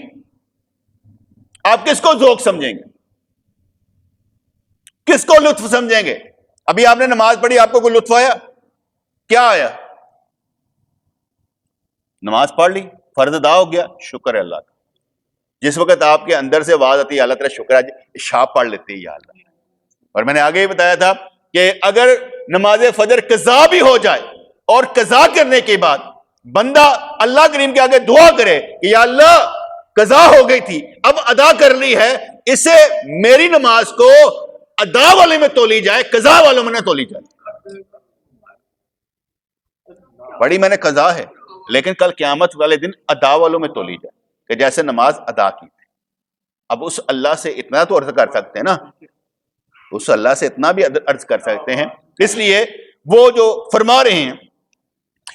A: آپ کس کو ذوق سمجھیں گے؟ کس کو لطف سمجھیں گے؟ ابھی آپ نے نماز پڑھی، آپ کو کوئی لطف آیا؟ کیا آیا؟ نماز پڑھ لی، فرض ادا ہو گیا، شکر ہے اللہ کا۔ جس وقت آپ کے اندر سے آواز آتی ہے اللہ تعالیٰ شکر ہے، شاپ پڑھ لیتے ہیں یا اللہ۔ اور میں نے آگے ہی بتایا تھا کہ اگر نماز فجر قضا بھی ہو جائے اور قضا کرنے کے بعد بندہ اللہ کریم کے آگے دعا کرے کہ یا اللہ قضا ہو گئی تھی اب ادا کر لی ہے، اسے میری نماز کو ادا والے میں تولی جائے، قضا والوں میں نہ تولی جائے۔ بڑی میں نے قضا ہے لیکن کل قیامت والے دن ادا والوں میں تولی جائے کہ جیسے نماز ادا کی تھی۔ اب اس اللہ سے اتنا تو عرض کر سکتے ہیں نا، اس اللہ سے اتنا بھی عرض کر سکتے ہیں۔ اس لیے وہ جو فرما رہے ہیں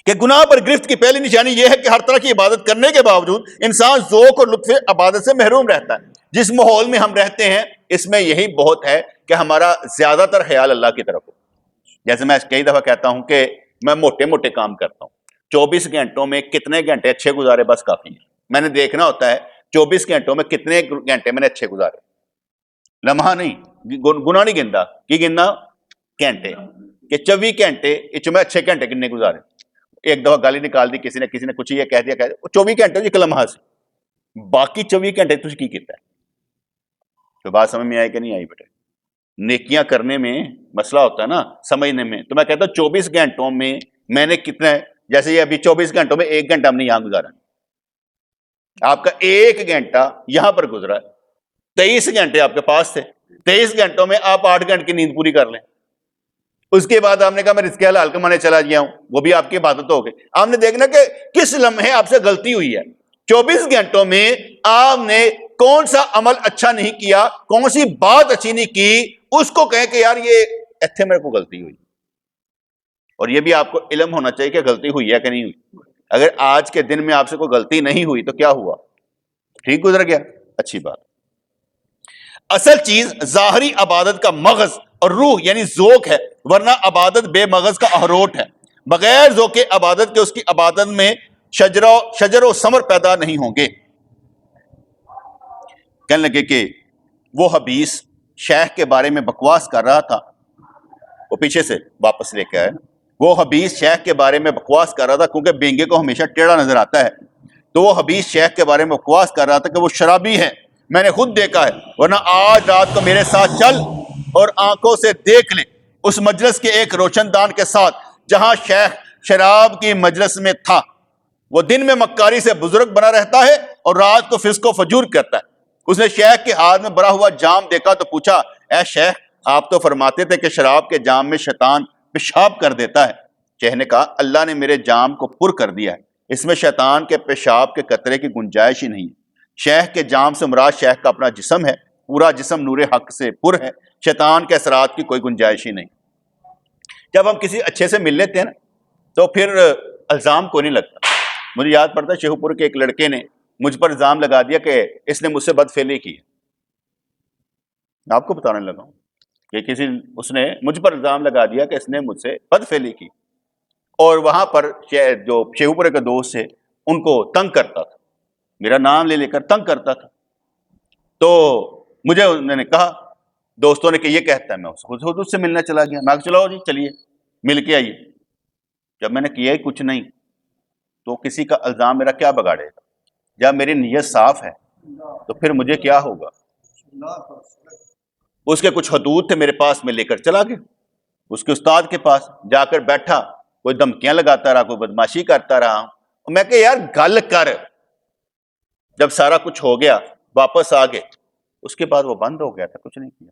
A: کہ گناہ پر گرفت کی پہلی نشانی یہ ہے کہ ہر طرح کی عبادت کرنے کے باوجود انسان ذوق اور لطف عبادت سے محروم رہتا ہے۔ جس ماحول میں ہم رہتے ہیں اس میں یہی بہت ہے کہ ہمارا زیادہ تر خیال اللہ کی طرف ہو۔ جیسے میں کئی دفعہ کہتا ہوں کہ میں موٹے موٹے کام کرتا ہوں، 24 گھنٹوں میں کتنے گھنٹے اچھے گزارے بس کافی ہے۔ میں نے دیکھنا ہوتا ہے 24 گھنٹوں میں کتنے گھنٹے میں نے اچھے گزارے، لمحہ نہیں، گنا نہیں گندا کی گننا گھنٹے، کہ 24 گھنٹے اس میں اچھے گھنٹے کتنے گزارے۔ ایک دفعہ گالی نکال دی کسی نے کچھ یہ کہہ دیا 24 گھنٹے جی لمحہ سے، باقی 24 گھنٹے تجھ کی کیتا ہے؟ تو بات سمجھ میں آئی کہ نہیں آئی بیٹے؟ نیکیاں کرنے میں مسئلہ ہوتا ہے نا سمجھنے میں۔ تو میں کہتا ہوں 24 گھنٹوں میں میں نے کتنا، جیسے یہ ابھی 24 گھنٹوں میں 1 گھنٹہ ہم نے یہاں گزارا، آپ کا 1 گھنٹہ یہاں پر گزرا، 23 گھنٹے آپ کے پاس تھے، 23 گھنٹوں میں آپ 8 گھنٹے کی نیند پوری کر لیں۔ اس کے بعد آپ نے کہا میں رزق حلال کمانے چلا گیا ہوں، وہ بھی آپ کی عبادت ہو گئی۔ آپ نے دیکھنا کہ کس لمحے آپ سے غلطی ہوئی ہے۔ 24 گھنٹوں میں آپ نے کون سا عمل اچھا نہیں کیا، کون سی بات اچھی نہیں کی، اس کو کہیں کہ یار یہ ایتھے میرے کو غلطی ہوئی۔ اور یہ بھی آپ کو علم ہونا چاہیے کہ غلطی ہوئی ہے کہ نہیں ہوئی۔ اگر آج کے دن میں آپ سے کوئی غلطی نہیں ہوئی تو کیا ہوا؟ ٹھیک گزر گیا، اچھی بات۔ اصل چیز ظاہری عبادت کا مغز اور روح یعنی ذوق ہے، ورنہ عبادت بے مغز کا اخروٹ ہے۔ بغیر ذوق عبادت کے اس کی عبادت میں شجر و ثمر پیدا نہیں ہوں گے۔ کہنے لگے کہ وہ حبیث شیخ کے بارے میں بکواس کر رہا تھا، وہ پیچھے سے واپس لے کے آئے، وہ حبیث شیخ کے بارے میں بکواس کر رہا تھا کیونکہ بینگے کو ہمیشہ ٹیڑھا نظر آتا ہے، تو وہ حبیث شیخ کے بارے میں بکواس کر رہا تھا کہ وہ شرابی ہے، میں نے خود دیکھا ہے، ورنہ آج رات کو میرے ساتھ چل اور آنکھوں سے دیکھ لے اس مجلس کے ایک روشن دان کے ساتھ جہاں شیخ شراب کی مجلس میں تھا۔ وہ دن میں مکاری سے بزرگ بنا رہتا ہے اور رات کو فسق و فجور کرتا ہے۔ اس نے شیخ کے ہاتھ میں بھرا ہوا جام دیکھا تو پوچھا، اے شیخ آپ تو فرماتے تھے کہ شراب کے جام میں شیطان پیشاب کر دیتا ہے۔ شیخ نے کہا اللہ نے میرے جام کو پر کر دیا ہے، اس میں شیطان کے پیشاب کے قطرے کی گنجائش ہی نہیں ہے۔ شیخ کے جام سے مراد شیخ کا اپنا جسم ہے، پورا جسم نور حق سے پر ہے، شیطان کے اثرات کی کوئی گنجائش ہی نہیں۔ جب ہم کسی اچھے سے مل لیتے ہیں نا تو پھر الزام کو نہیں لگتا۔ مجھے یاد پڑتا ہے شیخو پور کے ایک لڑکے نے مجھ پر الزام لگا دیا کہ اس نے مجھ سے بدفعلی کی۔ آپ کو بتانے لگا ہوں کہ اس نے مجھ پر الزام لگا دیا کہ اس نے مجھ سے بدفعلی کی، اور وہاں پر جو شیخو پور کے دوست سے ان کو تنگ کرتا تھا، میرا نام لے کر تنگ کرتا تھا۔ تو مجھے انہوں نے کہا، دوستوں نے کہ یہ کہتا ہے، میں خود اس سے ملنا چلا گیا۔ میں چلاؤ جی چلیے مل کے آئیے۔ جب میں نے کیا ہی کچھ نہیں تو کسی کا الزام میرا کیا بگاڑے گا؟ جب میری نیت صاف ہے تو پھر مجھے کیا ہوگا؟ اس کے کچھ حدود تھے میرے پاس، میں لے کر چلا گیا اس کے استاد کے پاس، جا کر بیٹھا، کوئی دھمکیاں لگاتا رہا، کوئی بدماشی کرتا رہا۔ میں کہ یار گل کر۔ جب سارا کچھ ہو گیا واپس آ گئے، اس کے بعد وہ بند ہو گیا تھا، کچھ نہیں کیا،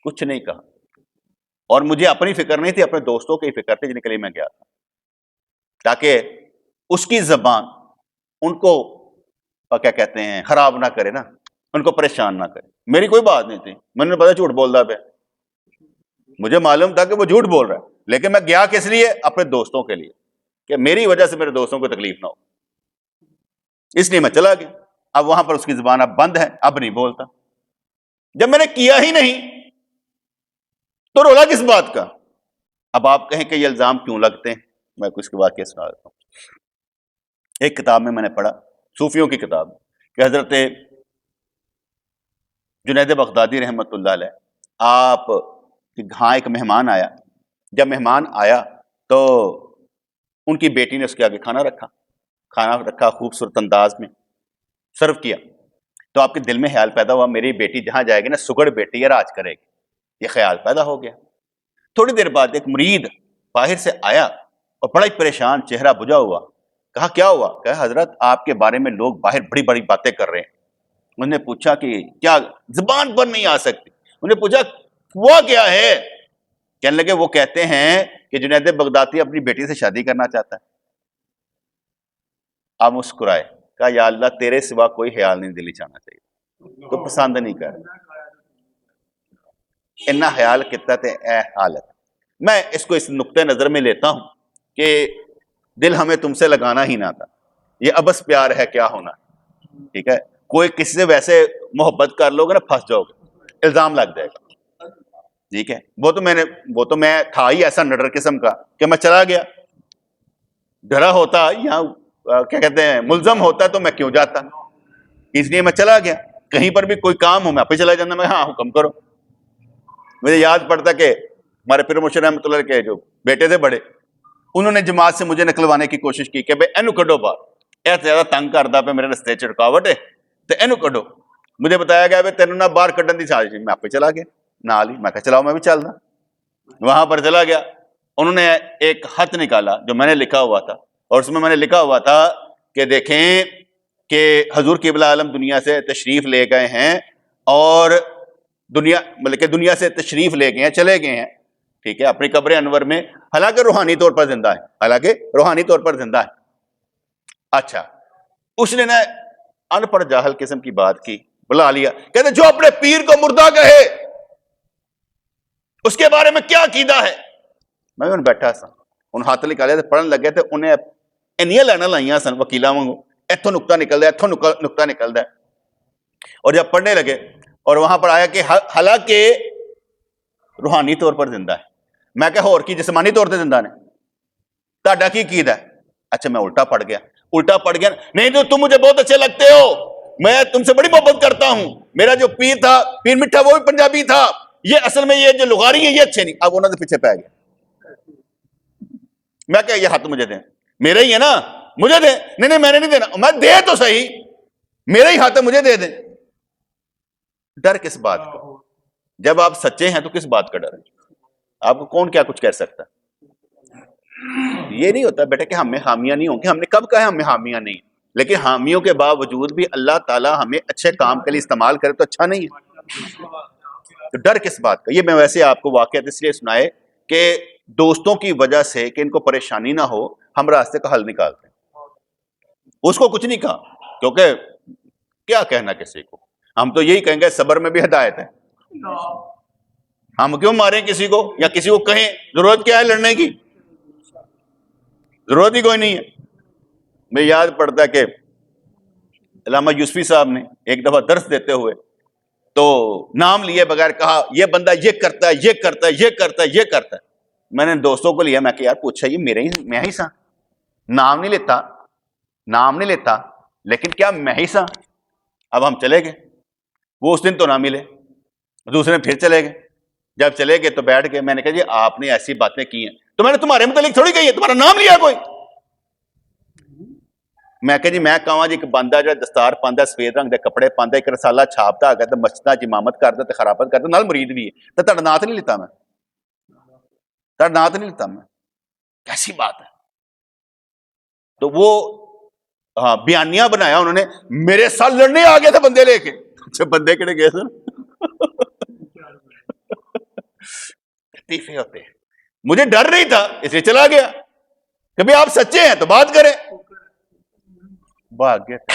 A: کچھ نہیں کہا۔ اور مجھے اپنی فکر نہیں تھی، اپنے دوستوں کی فکر تھی جن کے لیے میں گیا تھا، تاکہ اس کی زبان ان کو کیا کہتے ہیں خراب نہ کرے نا، ان کو پریشان نہ کرے۔ میری کوئی بات نہیں تھی، میں نے پتا جھوٹ بولتا پہ، مجھے معلوم تھا کہ وہ جھوٹ بول رہا ہے، لیکن میں گیا کس لیے؟ اپنے دوستوں کے لیے، کہ میری وجہ سے میرے دوستوں کو تکلیف نہ ہو، اس لیے میں چلا گیا۔ اب وہاں پر اس کی زبان اب بند ہے، اب نہیں بولتا۔ جب میں نے کیا ہی نہیں تو رولا کس بات کا؟ اب آپ کہیں کہ یہ الزام کیوں لگتے ہیں، میں کچھ کے واقعہ سنا دیتا ہوں۔ ایک کتاب میں نے پڑھا، صوفیوں کی کتاب، کہ حضرت جنید بغدادی رحمۃ اللہ علیہ، آپ ہاں ایک مہمان آیا، جب مہمان آیا تو ان کی بیٹی نے اس کے آگے کھانا رکھا خوبصورت انداز میں سرو کیا، تو آپ کے دل میں خیال پیدا ہوا میری بیٹی جہاں جائے گی نا سگڑ بیٹی ہے راج کرے گی، یہ خیال پیدا ہو گیا۔ تھوڑی دیر بعد ایک مرید باہر سے آیا اور بڑا ہی پریشان، چہرہ بجھا ہوا، کہا کیا ہوا؟ کہا حضرت آپ کے بارے میں لوگ باہر بڑی بڑی باتیں کر رہے ہیں۔ انہوں نے پوچھا کہ کیا؟ زبان پر نہیں آ سکتی۔ انہوں نے پوچھا ہوا کیا ہے؟ کہنے لگے وہ کہتے ہیں کہ جنید بغدادی اپنی بیٹی سے شادی کرنا چاہتا ہے۔ آپ مسکرائے، کہا یا اللہ تیرے سوا کوئی خیال نہیں دلی چاہنا چاہیے، تو پسند نہیں کر اتنا خیال کتنا تے اے حالت۔ میں اس کو اس نقطۂ نظر میں لیتا ہوں کہ دل ہمیں تم سے لگانا ہی نہ تھا، یہ ابس پیار ہے کیا ہونا، ٹھیک ہے؟ کوئی کسی سے ویسے محبت کر لو گے نا پھنس جاؤ گے، الزام لگ جائے گا، ٹھیک ہے؟ وہ تو میں تھا ہی ایسا نڈر قسم کا کہ میں چلا گیا، ڈرا ہوتا یا کیا کہتے ہیں ملزم ہوتا تو میں کیوں جاتا، اس لیے میں چلا گیا۔ کہیں پر بھی کوئی کام ہو میں پہ چلا جانا، میں ہاں حکم کرو۔ مجھے یاد پڑتا کہ ہمارے پیر مرشد رحمۃ اللہ کے جو بیٹے تھے بڑے، انہوں نے جماعت سے مجھے نکلوانے کی کوشش کی کہ بھائی اینو کڈو باہر، اے زیادہ تنگ کردا پہ میرے رستے چ رکاوٹ ہے تو اینو کڈو۔ مجھے بتایا گیا بھائی تینوں نہ باہر کڈن دی سازش، میں آپ پہ چلا گیا نال ہی، میں کہا چلاؤ میں بھی چلنا، وہاں پر چلا گیا۔ انہوں نے ایک خط نکالا جو میں نے لکھا ہوا تھا، اور اس میں میں نے لکھا ہوا تھا کہ دیکھیں کہ حضور قبلہ عالم دنیا سے تشریف لے گئے ہیں، اور دنیا سے تشریف لے گئے ہیں، چلے گئے ہیں، ٹھیک ہے، اپنی قبر انور میں، حالانکہ روحانی طور پر زندہ ہے، اچھا اس نے نا ان پڑھ جاہل قسم کی بات کی، بلا لیا، کہتے جو اپنے پیر کو مردہ کہے اس کے بارے میں کیا عقیدہ ہے؟ میں بھی بیٹھا سا، ان ہاتھ نکالے تھے، پڑھن لگے تھے، انہیں اینیاں لینا لائیاں سن وکیلاں وانگوں، ایتھوں نقطہ نکلدا ہے، ایتھوں نقطہ نکلدا ہے، اور جب پڑھنے لگے اور وہاں پر آیا کہ حالانکہ روحانی طور پر زندہ ہے، میں کہ ہور کی جسمانی طور پر زندہ نے، تہاڈا کی عقیدہ ہے؟ اچھا میں الٹا پڑھ گیا، نہیں تو تم مجھے بہت اچھے لگتے ہو، میں تم سے بڑی محبت کرتا ہوں، میرا جو پیر تھا پیر میٹھا وہ بھی پنجابی تھا، یہ اصل میں یہ جو لغاری ہیں یہ اچھے نہیں۔ اب انہوں نے پیچھے پہ گیا، میں کہ یہ ہاتھ مجھے دیں، میرا ہی ہے نا، مجھے دیں۔ نہیں میں نے نہیں دینا، میں دے تو صحیح، میرا ہی ہاتھ ہے مجھے دے دیں۔ ڈر کس بات کا؟ جب آپ سچے ہیں تو کس بات کا ڈر ہے؟ آپ کو کون کیا کچھ کہہ سکتا ہے؟ یہ نہیں ہوتا بیٹا کہ ہم میں حامیاں نہیں ہوں گی، ہم نے کب کہا ہے ہم میں حامیاں نہیں، لیکن حامیوں کے باوجود بھی اللہ تعالیٰ ہمیں اچھے کام کے لیے استعمال کرے تو اچھا نہیں ہے، تو ڈر کس بات کا؟ یہ میں ویسے آپ کو واقعات اس لیے سنائے کہ دوستوں کی وجہ سے کہ ان کو پریشانی نہ ہو ہم راستے کا حل نکالتے ہیں۔ اس کو کچھ نہیں کہا، کیونکہ کیا کہنا کسی کو، ہم تو یہی کہیں گے صبر میں بھی ہدایت ہے، ہم کیوں ماریں کسی کو یا کسی کو کہیں، ضرورت کیا ہے لڑنے کی؟ ضرورت ہی کوئی نہیں ہے۔ میں یاد پڑتا کہ علامہ یوسفی صاحب نے ایک دفعہ درس دیتے ہوئے تو نام لیے بغیر کہا یہ بندہ یہ کرتا ہے، یہ کرتا ہے، یہ کرتا ہے، یہ کرتا ہے۔ میں نے دوستوں کو لیا، میں کہ یار پوچھا یہ میں ہی سا، نام نہیں لیتا لیکن کیا میں ہی سا؟ اب ہم چلے گئے، وہ اس دن تو نہ ملے، دوسرے پھر چلے گئے، جب چلے گئے تو بیٹھ گئے، میں نے کہا جی آپ نے ایسی باتیں کی ہیں تو میں نے تمہارے متعلق تھوڑی کہی ہے، تمہارا نام لیا کوئی؟ میں کہ جی میں کہاں جی ایک بندہ جو دستار پاندا سفید رنگ دے کپڑے پاندا ایک رسالہ چھاپتا ہے تے مسجداں چ امامت کردا تے خرابت کردا نال مرید بھی ہے تے تہاڈا نام نہیں لیتا، میں تہاڈا نام نہیں لیتا، میں کیسی بات ہے؟ تو وہ بیانیہ بنایا انہوں نے، میرے ساتھ لڑنے آ گئے تھے بندے لے کے، اچھا بندے کہڑے گئے سن؟ لطیفے ہوتے ہیں، مجھے ڈر نہیں تھا اس لیے چلا گیا کہ بھی آپ سچے ہیں تو بات کریں، بھاگ گئے تھے۔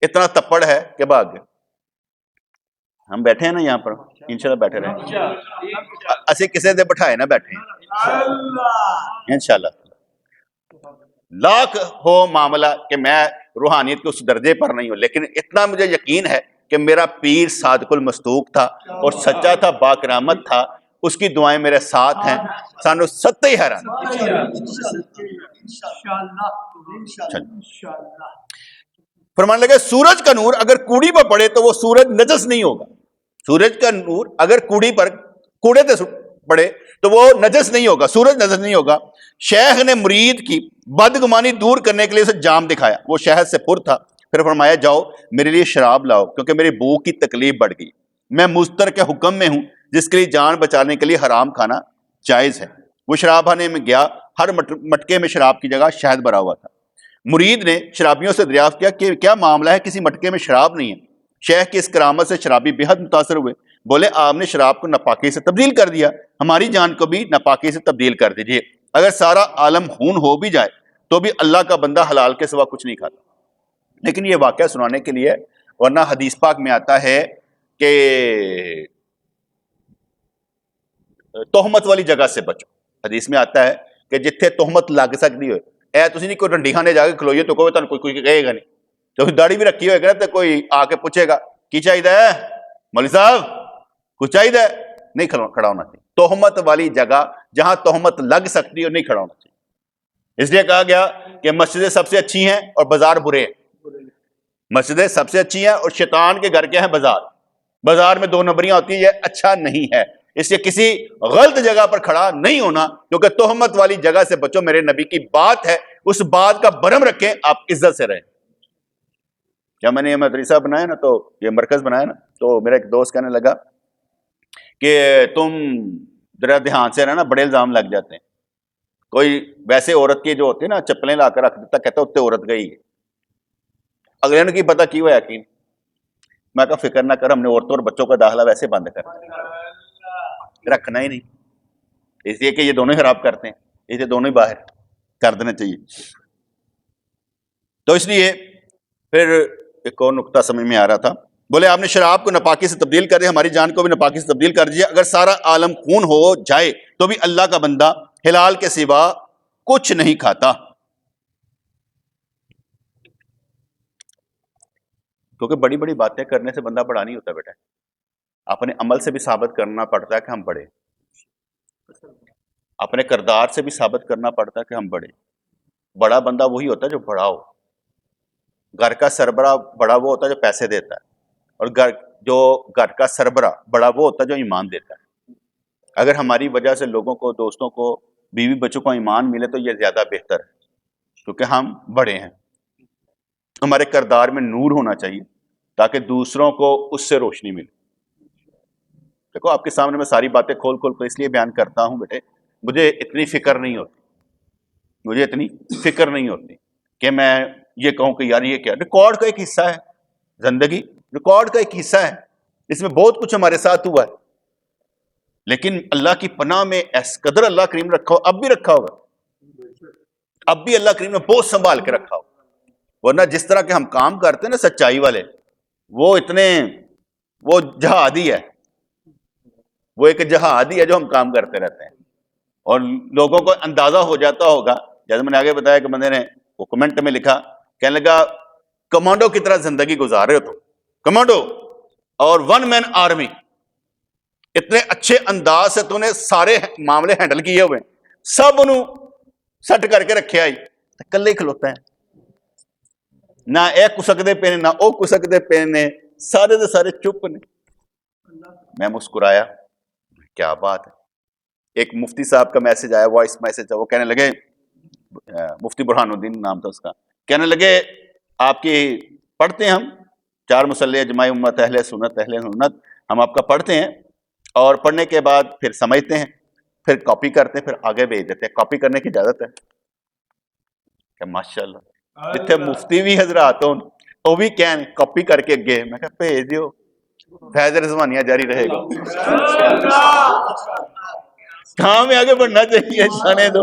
A: اتنا تپڑ ہے کہ بھاگ گئے۔ ہم بیٹھے ہیں نا یہاں پر، انشاءاللہ بیٹھے رہیں، اسی کسے دے بٹھائے نہ بیٹھے ہیں انشاءاللہ۔ لاکھ ہو معاملہ کہ میں روحانیت کے اس درجے پر نہیں ہوں، لیکن اتنا مجھے یقین ہے کہ میرا پیر صادق المصدوق تھا اور سچا تھا، باکرامت تھا، اس کی دعائیں میرے ساتھ ہیں، سانو ستے ہی حیران۔ فرمانے لگے سورج کا نور اگر کوڑی پر پڑے تو وہ سورج نجس نہیں ہوگا. سورج کا نور اگر کوڑے سے پڑے تو وہ نجس نہیں ہوگا, سورج نجس نہیں ہوگا. شیخ نے مرید کی بدگمانی دور کرنے کے لیے اسے جام دکھایا, وہ شہد سے پر تھا. پھر فرمایا جاؤ میرے لیے شراب لاؤ کیونکہ میری بھوک کی تکلیف بڑھ گئی, میں مضطر کے حکم میں ہوں جس کے لیے جان بچانے کے لیے حرام کھانا جائز ہے. وہ شراب خانے میں گیا, ہر مٹکے میں شراب کی جگہ شہد بھرا ہوا تھا. مرید نے شرابیوں سے دریافت کیا کہ کیا معاملہ ہے, کسی مٹکے میں شراب نہیں ہے. شیخ کی اس کرامت سے شرابی بے حد متاثر ہوئے, بولے آپ نے شراب کو ناپاکی سے تبدیل کر دیا, ہماری جان کو بھی ناپاکی سے تبدیل کر دیجئے. اگر سارا عالم خون ہو بھی جائے تو بھی اللہ کا بندہ حلال کے سوا کچھ نہیں کھاتا. لیکن یہ واقعہ سنانے کے لیے, ورنہ حدیث پاک میں آتا ہے کہ تہمت والی جگہ سے بچو. حدیث میں آتا ہے کہ جتھے تہمت لگ سکتی ہوئے, اے تسی نہیں کوئی ڈنڈی خانے جا کے کھلوئیے تو کوئی کہے گا نہیں, تو داڑھی بھی رکھی ہوئے گا تو کوئی آ کے پوچھے گا کی چاہیے مولوی صاحب کچھ چاہیے, نہیں کھڑا ہونا چاہیے. تہمت والی جگہ جہاں تہمت لگ سکتی ہے نہیں کھڑا ہونا چاہیے. اس لیے کہا گیا کہ مسجدیں سب سے اچھی ہیں اور بازار برے ہیں. مسجدیں سب سے اچھی ہیں اور شیطان کے گھر کے ہیں بازار. بازار میں 2 نمبریاں ہوتی ہیں, یہ اچھا نہیں ہے. اس لیے کسی غلط جگہ پر کھڑا نہیں ہونا, کیونکہ تہمت والی جگہ سے بچو. میرے نبی کی بات ہے, اس بات کا برم رکھیں, آپ عزت سے رہیں. جب میں نے یہ مدرسہ بنایا نا, تو یہ مرکز بنایا نا, تو میرا ایک دوست کہنے لگا کہ تم ذرا دھیان سے رہنا, بڑے الزام لگ جاتے ہیں. کوئی ویسے عورت کی جو ہوتی ہے نا چپلیں لا کر رکھ دیتا, کہتا اتنے عورت گئی ہے, اگلے نے کی پتا کی ہوا یقین. میں کہا فکر نہ کر, ہم نے عورتوں اور بچوں کا داخلہ ویسے بند کر رکھنا ہی نہیں, اس لیے کہ یہ دونوں خراب کرتے ہیں, اس لیے دونوں ہی باہر کر دینا چاہیے. تو اس لیے پھر ایک اور نقطہ سمجھ میں آ رہا تھا, بولے آپ نے شراب کو ناپاکی سے تبدیل کر دیا, ہماری جان کو بھی ناپاکی سے تبدیل کر دیجیے. اگر سارا عالم خون ہو جائے تو بھی اللہ کا بندہ حلال کے سوا کچھ نہیں کھاتا. کیونکہ بڑی بڑی باتیں کرنے سے بندہ بڑا نہیں ہوتا بیٹا, اپنے عمل سے بھی ثابت کرنا پڑتا ہے کہ ہم بڑے, اپنے کردار سے بھی ثابت کرنا پڑتا ہے کہ ہم بڑے. بڑا بندہ وہی ہوتا ہے جو بڑا ہو. گھر کا سربراہ بڑا وہ ہوتا ہے جو پیسے دیتا ہے, اور گھر کا سربراہ بڑا وہ ہوتا ہے جو ایمان دیتا ہے. اگر ہماری وجہ سے لوگوں کو, دوستوں کو, بیوی بچوں کو ایمان ملے تو یہ زیادہ بہتر ہے, کیونکہ ہم بڑے ہیں. ہمارے کردار میں نور ہونا چاہیے تاکہ دوسروں کو اس سے روشنی ملے. دیکھو آپ کے سامنے میں ساری باتیں کھول کھول کر اس لیے بیان کرتا ہوں بیٹے, مجھے اتنی فکر نہیں ہوتی کہ میں یہ کہوں کہ یار یہ کیا. ریکارڈ کا ایک حصہ ہے زندگی, ریکارڈ کا ایک حصہ ہے, اس میں بہت کچھ ہمارے ساتھ ہوا ہے, لیکن اللہ کی پناہ میں اس قدر اللہ کریم رکھا ہو, اب بھی رکھا ہوگا, اب بھی اللہ کریم نے بہت سنبھال کے رکھا ہو. ورنہ جس طرح کے ہم کام کرتے ہیں نا سچائی والے, وہ جہادی ہے, وہ ایک جہادی ہے جو ہم کام کرتے رہتے ہیں. اور لوگوں کو اندازہ ہو جاتا ہوگا, جیسے میں نے آگے بتایا کہ بندے نے وہ کمنٹ میں لکھا, کہنے لگا کمانڈو کی طرح زندگی گزار رہے ہو تو, کمانڈو اور 1 مین آرمی, اتنے اچھے انداز سے تو نے سارے معاملے ہینڈل کیے ہوئے, سب انہوں سٹ کر کے رکھے آئی, کلے ہی کھلوتا ہے, نہ اے کسکدے پے نے نہ او کسکدے پے نے, سارے دے سارے چپ نے. میں مسکرایا, کیا بات ہے. ایک مفتی صاحب کا میسج آیا, وائس میسج, وہ کہنے لگے, مفتی برہان الدین نام تھا اس کا, کہنے لگے آپ کی پڑھتے ہیں ہم 4 مصلی اجماع امت اہل سنت ہم آپ کا پڑھتے ہیں, اور پڑھنے کے بعد پھر سمجھتے ہیں, پھر کاپی کرتے ہیں, پھر آگے بھیج دیتے ہیں. کاپی کرنے کی اجازت ہے کہ ماشاء اللہ جتنے مفتی بھی حضرات ہوں وہ بھی کہیں کاپی کر کے اگے, میں کہا بھیج دیو, فیض رضوانیہ جاری رہے گا. کہاں میں آگے بڑھنا چاہیے, جانے دو,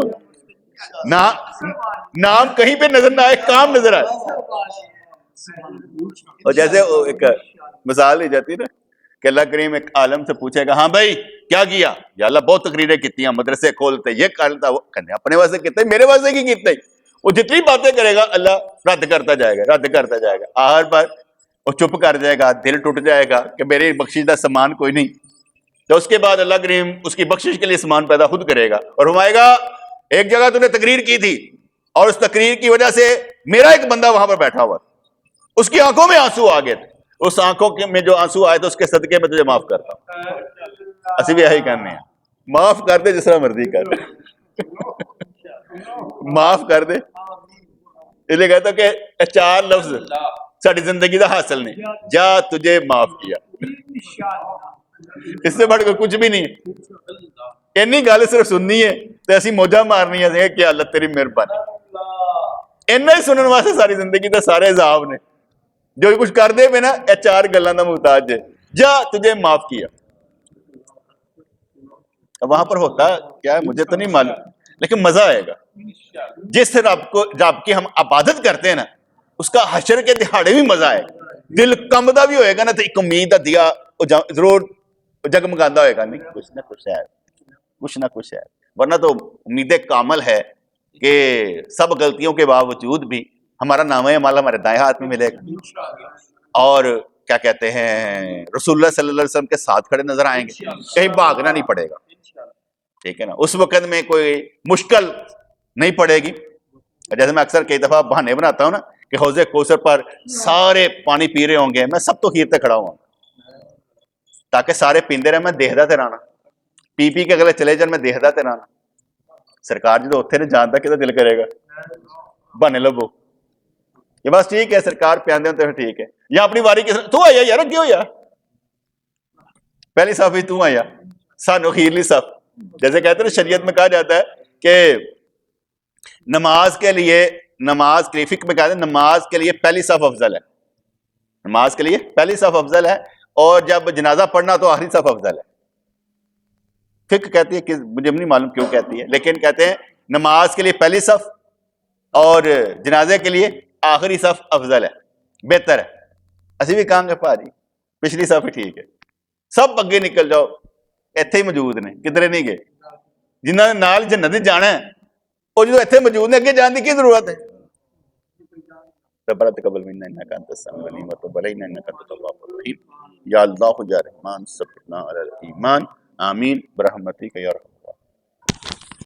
A: نام کہیں پہ نظر نہ آئے, کام نظر آئے. اور جیسے ایک مثال دی جاتی ہے نا کہ اللہ کریم ایک عالم سے پوچھے گا, ہاں بھائی کیا کیا, یا اللہ بہت تقریریں کیتی ہیں, مدرسے کھولتے, یہ کرتا, وہ کرنے, اپنے واسطے کیتے, میرے واسطے کی کیتے. وہ جتنی باتیں کرے گا اللہ رد کرتا جائے گا, آخر پر وہ چپ کر جائے گا, دل ٹوٹ جائے گا کہ میرے بخشیدہ سامان کوئی نہیں. تو اس کے بعد اللہ کریم اس کی بخشش کے لیے سامان پیدا خود کرے گا اور فرمائے گا ایک جگہ تو نے تقریر کی تھی اور اس تقریر کی وجہ سے میرا ایک بندہ وہاں پر بیٹھا ہوا, اس کی آنکھوں میں آنسو آ گئے تھے، اس آنکھوں میں جو آنسو آئے تو اس کے صدقے میں تجھے معاف کرتا ہوں. اسی بھی یہی کرنے ہیں، معاف کر دے جس طرح مرضی کر دے، معاف کر دے. اس لیے کہتا کہ 4 لفظ ساری زندگی کا حاصل نہیں، جا تجھے معاف کیا، اس سے بڑھ کر کچھ بھی نہیں. اینی گل صرف سننی ہے تو اسی موجہ مارنی ہے کہ اللہ تیری مہربانی. اینا ہی سنن واسطے ساری زندگی تے سارے عذاب نے. جو کچھ کر دے پہ نا یہ 4 گلاں دا محتاج ہے، جا تجھے معاف کیا. وہاں پر ہوتا کیا ہے مجھے تو نہیں معلوم، لیکن مزہ آئے گا. جس رب کی ہم عبادت کرتے ہیں نا، اس کا حشر کے دہاڑے بھی مزہ آئے گا. دل کمبدا بھی ہوئے گا نا تو ایک امید دا دیا ضرور جگمگاندہ ہوئے گا، نہیں کچھ نہ کچھ ہے، کچھ نہ کچھ ہے. ورنہ تو امید کامل ہے کہ سب غلطیوں کے باوجود بھی ہمارا نام اعمال ہمارے دائیں ہاتھ میں ملے گا، اور کیا کہتے ہیں رسول اللہ صلی اللہ علیہ وسلم کے ساتھ کھڑے نظر آئیں گے، کہیں بھاگنا نہیں پڑے گا. ٹھیک ہے نا، اس وقت میں کوئی مشکل نہیں پڑے گی. جیسے میں اکثر کئی دفعہ بہانے بناتا ہوں نا کہ حوض کوثر پر سارے پانی پی رہے ہوں گے، میں سب تو خیرتے کھڑا ہوں تاکہ سارے پیندے رہے، میں دیکھدا تے رہنا، پی پی کے اگلے چلے جان، میں دیکھدا تے رہنا. سرکار جی تو اتنے نہیں جانتا کہ دل کرے گا بہانے لبو کہ بس ٹھیک ہے سرکار پیاندے تو ٹھیک ہے، یا اپنی واری تو آیا یار کیوں ہویا پہلی صف تو آیا سانو خیرلی صف. جیسے کہتے ہیں شریعت میں کہا جاتا ہے کہ نماز کے لیے فقہ میں کہتے ہیں نماز کے لیے پہلی صف افضل ہے، نماز کے لیے پہلی صف افضل ہے، اور جب جنازہ پڑھنا تو آخری صف افضل ہے. فقہ کہتی ہے کہ مجھے نہیں معلوم کیوں کہتی ہے، لیکن کہتے ہیں نماز کے لیے پہلی صف اور جنازے کے لیے آخری صف افضل ہے، بہتر ہے. اسی بھی کہاں گے پاجی پچھلی صف ہی ٹھیک ہے، سب اگے نکل جاؤ، ایتھے ہی موجود نے، کدھر نہیں گئے. جنہوں نے نال جنت جانا ہے وہ جو ایتھے موجود نے، اگے جان کی ضرورت ہے. ربنا تقبل منا انك انت السميع العليم وتب علينا انك انت التواب الرحيم. یا اللہ یا رحمان ثبتنا علی الایمان، آمین برحمتک یا رحمان.